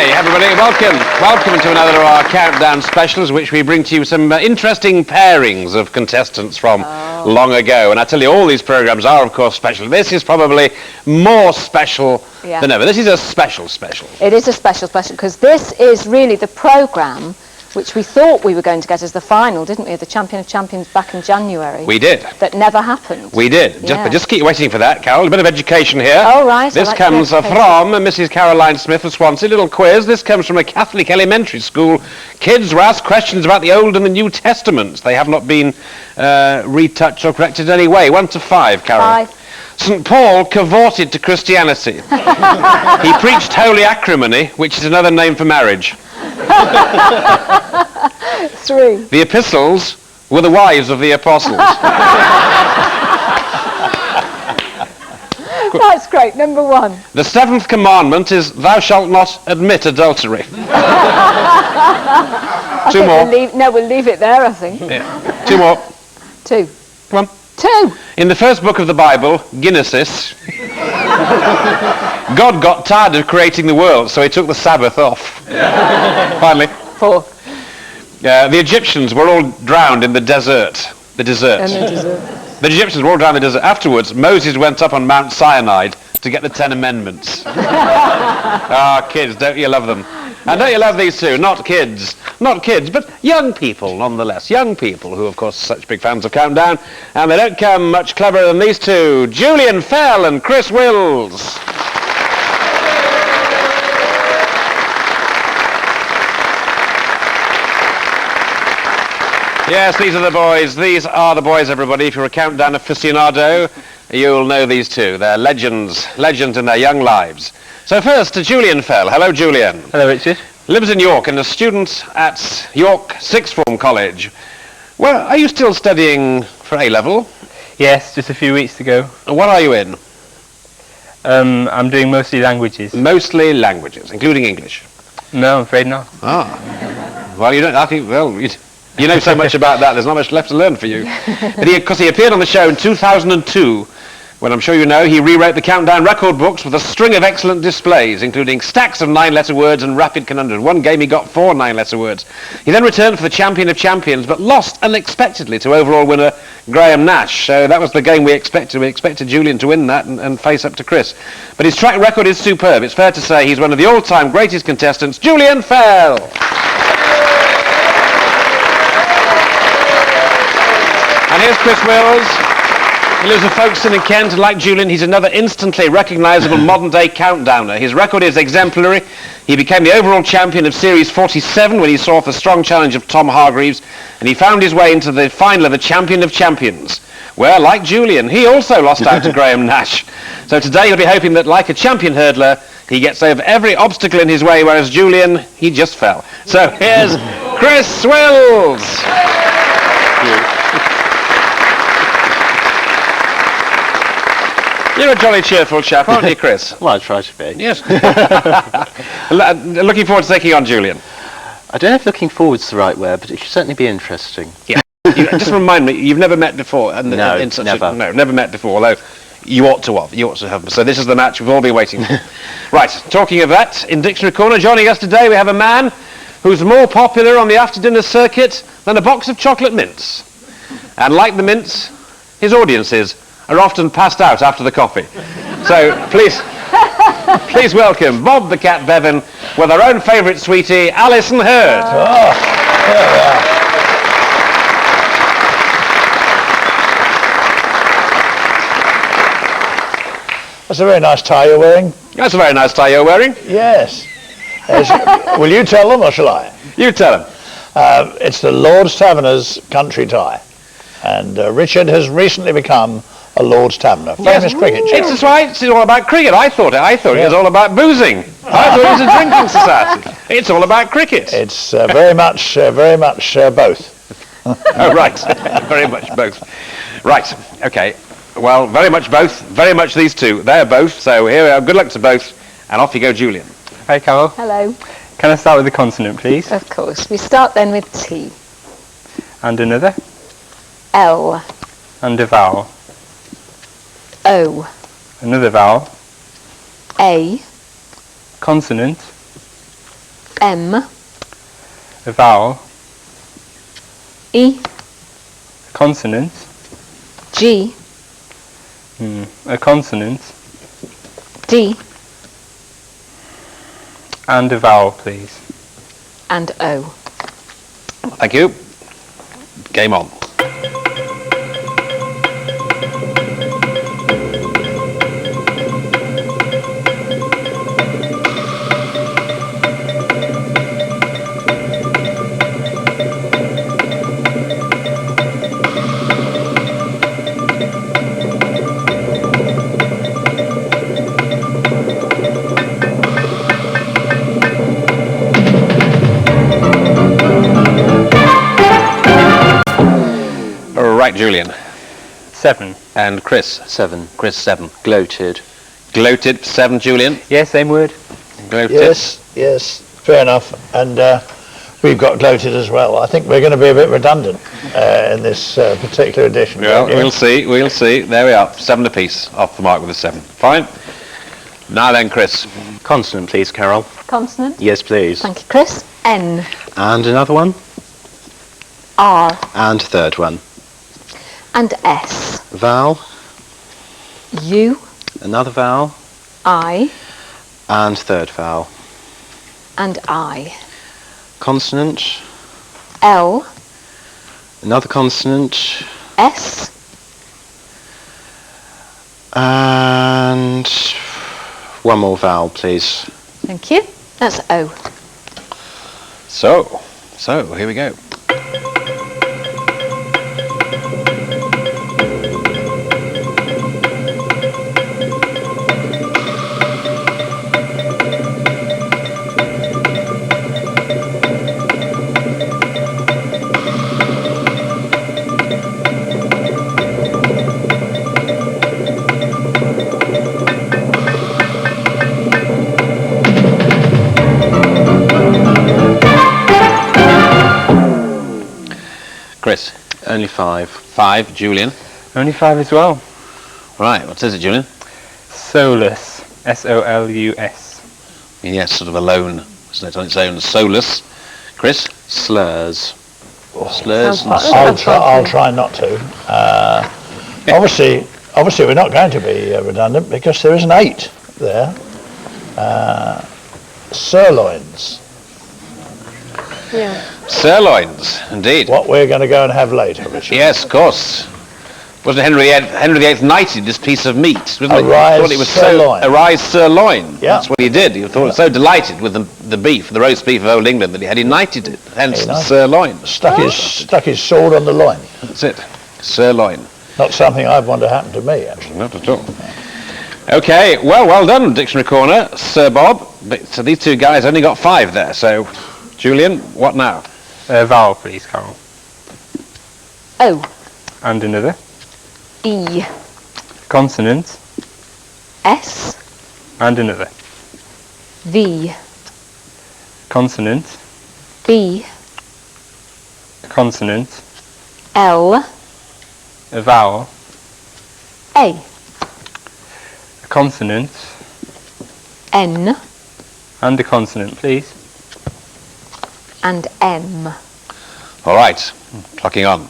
Hi everybody, welcome to another of our countdown specials, which we bring to you some interesting pairings of contestants from long ago. And I tell you, all these programmes are of course special. This is probably more special than ever. This is a special. It is a special because this is really the programme which we thought we were going to get as the final, didn't we? The Champion of Champions back in January. We did. That never happened. We did. Yeah. Just keep waiting for that, Carol. A bit of education here. Oh, right. This comes from Mrs. Caroline Smith of Swansea. Little quiz. This comes from a Catholic elementary school. Kids were asked questions about the Old and the New Testaments. They have not been retouched or corrected in any way. 1 to 5, Carol. 5. St. Paul cavorted to Christianity. He preached holy acrimony, which is another name for marriage. 3. The epistles were the wives of the apostles. That's great. Number 1. The 7th commandment is, thou shalt not admit adultery. 2 more. We'll leave it there, I think. Yeah. 2 more. 2. Come on. 2. In the first book of the Bible, Genesis, God got tired of creating the world, so he took the Sabbath off. Finally. 4. The Egyptians were all drowned in the desert. The desert. The Egyptians were all drowned in the desert. Afterwards, Moses went up on Mount Sinai to get the 10 Amendments. Kids, don't you love them? And don't you love these two? Not kids, but young people nonetheless. Young people who, of course, are such big fans of Countdown. And they don't come much cleverer than these two, Julian Fell and Chris Wills. Yes, these are the boys. These are the boys, everybody. If you're a Countdown aficionado, you'll know these two. They're legends in their young lives. So first, to Julian Fell. Hello, Julian. Hello, Richard. Lives in York and a student at York Sixth Form College. Well, are you still studying for A-level? Yes, just a few weeks to go. What are you in? I'm doing mostly languages. Mostly languages, including English? No, I'm afraid not. Well, you don't. I think. Well, you know so much about that. There's not much left to learn for you. But because he appeared on the show in 2002. When I'm sure you know, he rewrote the Countdown record books with a string of excellent displays, including stacks of 9-letter words and rapid conundrums. One game he got 4 9-letter words. He then returned for the Champion of Champions, but lost unexpectedly to overall winner Graham Nash. So that was the game we expected. We expected Julian to win that and face up to Chris. But his track record is superb. It's fair to say he's one of the all-time greatest contestants, Julian Fell. And here's Chris Wills. He lives in Folkestone in Kent, and like Julian, he's another instantly recognisable modern-day countdowner. His record is exemplary. He became the overall champion of Series 47 when he saw off the strong challenge of Tom Hargreaves, and he found his way into the final of the Champion of Champions, where, like Julian, he also lost out to Graham Nash. So today he'll be hoping that, like a champion hurdler, he gets over every obstacle in his way, whereas Julian, he just fell. So here's Chris Wills. You're a jolly cheerful chap, aren't you, Chris? Well, I try to be. Yes. Looking forward to taking on Julian. I don't know if looking forward's the right word, but it should certainly be interesting. Yeah. Just remind me, you've never met before? No, never. Never met before, although you ought to have. You ought to have. So this is the match we've all been waiting for. Right, talking of that, in Dictionary Corner, joining us today, we have a man who's more popular on the after-dinner circuit than a box of chocolate mints. And like the mints, his audiences are often passed out after the coffee. So please welcome Bob the Cat Bevan with our own favourite sweetie, Alison Hurd. That's a very nice tie you're wearing. That's a very nice tie you're wearing. Yes. Will you tell them or shall I? You tell them. It's the Lord's Taverner's country tie. And Richard has recently become a Lord's Taverner, famous cricket chap. It's right. It's all about cricket. I thought it was all about boozing. I thought it was a drinking society. It's all about cricket. It's very much both. Oh, right. Very much both. Right. Okay. Well, very much both. Very much these two. They're both. So here we are. Good luck to both. And off you go, Julian. Hi, Carol. Hello. Can I start with the consonant, please? Of course. We start then with T. And another? L. And a vowel. O. Another vowel. A. Consonant. M, A vowel. E, A consonant. G, A consonant. D, And a vowel, please. and O. Thank you. Game on. Right, Julian. 7. And Chris. 7. Chris, 7. Gloated. Gloated, 7, Julian. Yeah, same word. Gloated. Yes, fair enough. And we've got gloated as well. I think we're going to be a bit redundant in this particular edition. Well, don't you? we'll see. There we are, 7 apiece, off the mark with a 7. Fine. Now then, Chris. Consonant, please, Carol. Consonant. Yes, please. Thank you, Chris. N, And another one. R, And third one. and S. Vowel. U, Another vowel. I, And third vowel. and I. Consonant. L, Another consonant. S, And one more vowel, please. thank you. That's O. So here we go. Chris. Only 5. 5, Julian. Only 5 as well. Right, what is it, Julian? Solus. S-O-L-U-S. Yes, sort of alone, isn't it, on its own. Solus. Chris? Slurs. Slurs Sounds and like- I'll try not to. Obviously we're not going to be redundant because there is an 8 there. Sirloins, Yeah. sirloins, indeed. what we're going to go and have later, Richard. Yes, of course. Wasn't Henry VIII knighted this piece of meat? Wasn't it? Arise, He thought it was sirloin. so arise sirloin. Yeah. That's what he did. He thought so delighted with the beef, the roast beef of old England, that he had knighted it. Hence He the knighted sirloin. Stuck his sword on the loin. That's it. Sirloin. Not something I'd want to happen to me, actually. Not at all. Okay, well done, Dictionary Corner, Sir Bob. So these two guys only got 5 there. So, Julian, what now? A vowel, please, Carol. O, And another. E, Consonant. S, And another. V, Consonant. B, Consonant. L, A vowel. A, A consonant. N, And a consonant, please. and M. All right, clocking on.